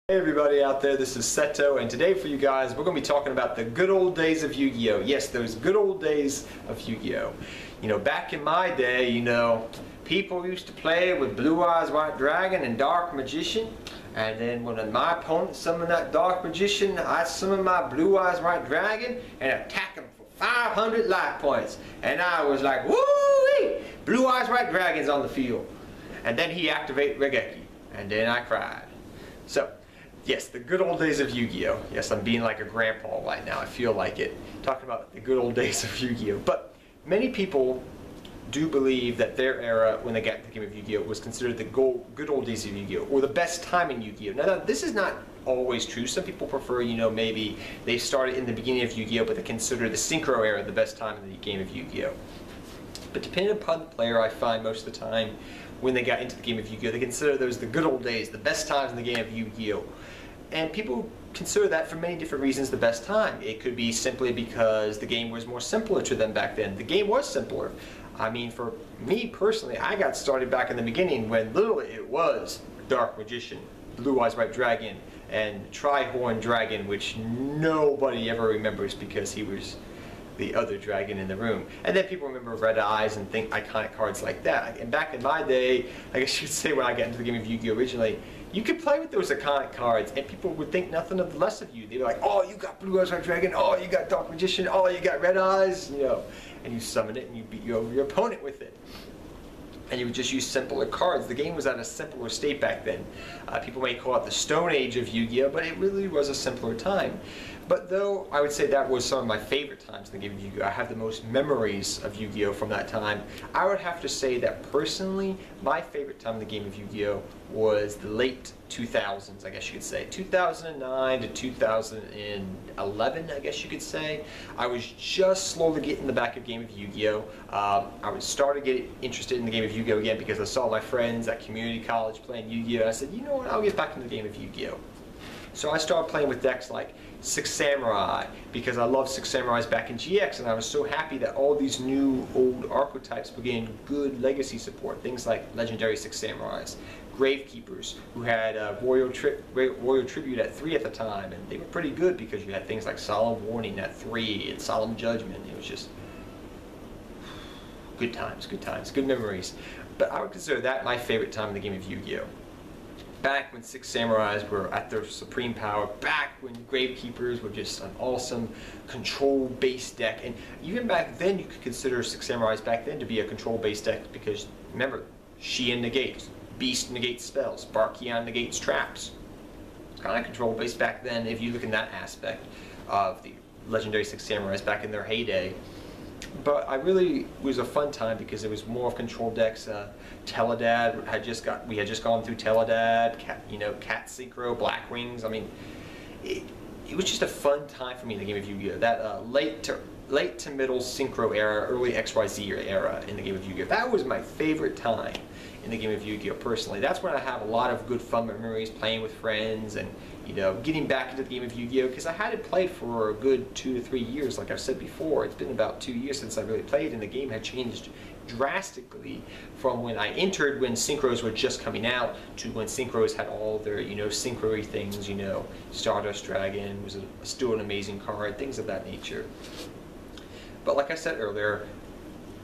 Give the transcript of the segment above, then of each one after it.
Hey everybody out there, this is Seto, and today for you guys we're going to be talking about the good old days of Yu-Gi-Oh! Yes, those good old days of Yu-Gi-Oh! You know, back in my day, people used to play with Blue Eyes White Dragon and Dark Magician, and then when my opponent summoned that Dark Magician, I summoned my Blue Eyes White Dragon and attack him for 500 life points. And I was like, woo-wee! Blue Eyes White Dragon's on the field. And then he activated Regeki, and then I cried. So, yes, the good old days of Yu-Gi-Oh! Yes, I'm being like a grandpa right now. I feel like it. Talking about the good old days of Yu-Gi-Oh! But many people do believe that their era, when they got the game of Yu-Gi-Oh!, was considered the good old days of Yu-Gi-Oh! Or the best time in Yu-Gi-Oh! Now, this is not always true. Some people prefer, maybe they started in the beginning of Yu-Gi-Oh! But they consider the Synchro era the best time in the game of Yu-Gi-Oh! But depending upon the player, I find most of the time when they got into the game of Yu-Gi-Oh! They consider those the good old days, the best times in the game of Yu-Gi-Oh! And people consider that for many different reasons the best time. It could be simply because the game was more simpler to them back then. The game was simpler. I mean, for me personally, I got started back in the beginning when literally it was Dark Magician, Blue Eyes White Dragon, and Tri-Horn Dragon, which nobody ever remembers because he was the other dragon in the room. And then people remember Red Eyes and think iconic cards like that. And back in my day, I guess you'd say when I got into the game of Yu-Gi-Oh! Originally, you could play with those iconic cards and people would think nothing of the less of you. They'd be like, oh, you got Blue Eyes White Dragon, oh, you got Dark Magician, oh, you got Red Eyes, and you summon it and you beat your opponent with it. And you would just use simpler cards. The game was at a simpler state back then. People may call it the Stone Age of Yu-Gi-Oh!, but it really was a simpler time. But though I would say that was some of my favorite times in the game of Yu-Gi-Oh! I have the most memories of Yu-Gi-Oh! From that time. I would have to say that personally, my favorite time in the game of Yu-Gi-Oh! Was the late 2000s, I guess you could say. 2009 to 2011, I guess you could say. I was just slowly getting the back of game of Yu-Gi-Oh! I was starting to get interested in the game of Yu-Gi-Oh! Again because I saw my friends at community college playing Yu-Gi-Oh! I said, you know what, I'll get back into the game of Yu-Gi-Oh! So I started playing with decks like Six Samurai because I loved Six Samurais back in GX, and I was so happy that all these new old archetypes were getting good legacy support. Things like legendary Six Samurais, Gravekeepers, who had Royal Tribute at 3 at the time, and they were pretty good because you had things like Solemn Warning at 3 and Solemn Judgment. It was just good times, good memories. But I would consider that my favorite time in the game of Yu-Gi-Oh! Back when Six Samurais were at their supreme power, back when Gravekeepers were just an awesome control-based deck, and even back then you could consider Six Samurais back then to be a control-based deck because, remember, Xian negates, Beast negates spells, Barkion negates traps. It's kind of control-based back then if you look in that aspect of the legendary Six Samurais back in their heyday. But it was a fun time because it was more of control decks. Teledad we had just gone through Teledad, Cat Synchro, Black Wings. I mean, it was just a fun time for me in the game of Yu-Gi-Oh! That late to middle Synchro era, early XYZ era in the game of Yu-Gi-Oh! That was my favorite time in the game of Yu-Gi-Oh! Personally. That's when I have a lot of good fun memories playing with friends and getting back into the game of Yu-Gi-Oh! Because I hadn't played for a good 2 to 3 years, like I've said before. It's been about 2 years since I really played, and the game had changed drastically from when I entered, when Synchros were just coming out, to when Synchros had all their, Synchro-y things, Stardust Dragon was still an amazing card, things of that nature. But like I said earlier,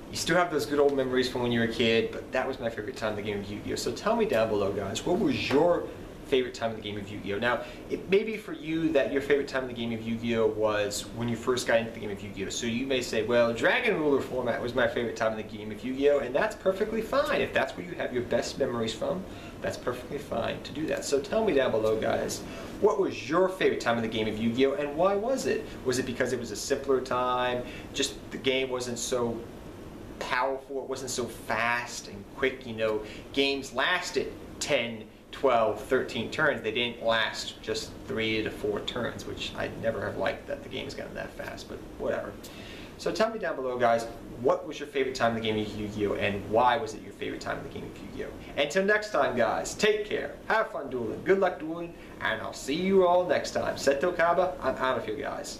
you still have those good old memories from when you were a kid, but that was my favorite time in the game of Yu-Gi-Oh! So tell me down below, guys, what was your favorite time in the game of Yu-Gi-Oh! Now, it may be for you that your favorite time in the game of Yu-Gi-Oh! Was when you first got into the game of Yu-Gi-Oh! So you may say, well, Dragon Ruler format was my favorite time in the game of Yu-Gi-Oh! And that's perfectly fine. If that's where you have your best memories from, that's perfectly fine to do that. So tell me down below, guys, what was your favorite time in the game of Yu-Gi-Oh! And why was it? Was it because it was a simpler time, just the game wasn't so powerful, it wasn't so fast and quick, games lasted 10, 12, 13 turns. They didn't last just 3 to 4 turns, which I never have liked that the game's gotten that fast, but whatever. So tell me down below, guys, what was your favorite time in the game of Yu-Gi-Oh! And why was it your favorite time in the game of Yu-Gi-Oh! Until next time, guys, take care, have fun dueling, good luck dueling, and I'll see you all next time. Seto Kaba, I'm out of here, guys.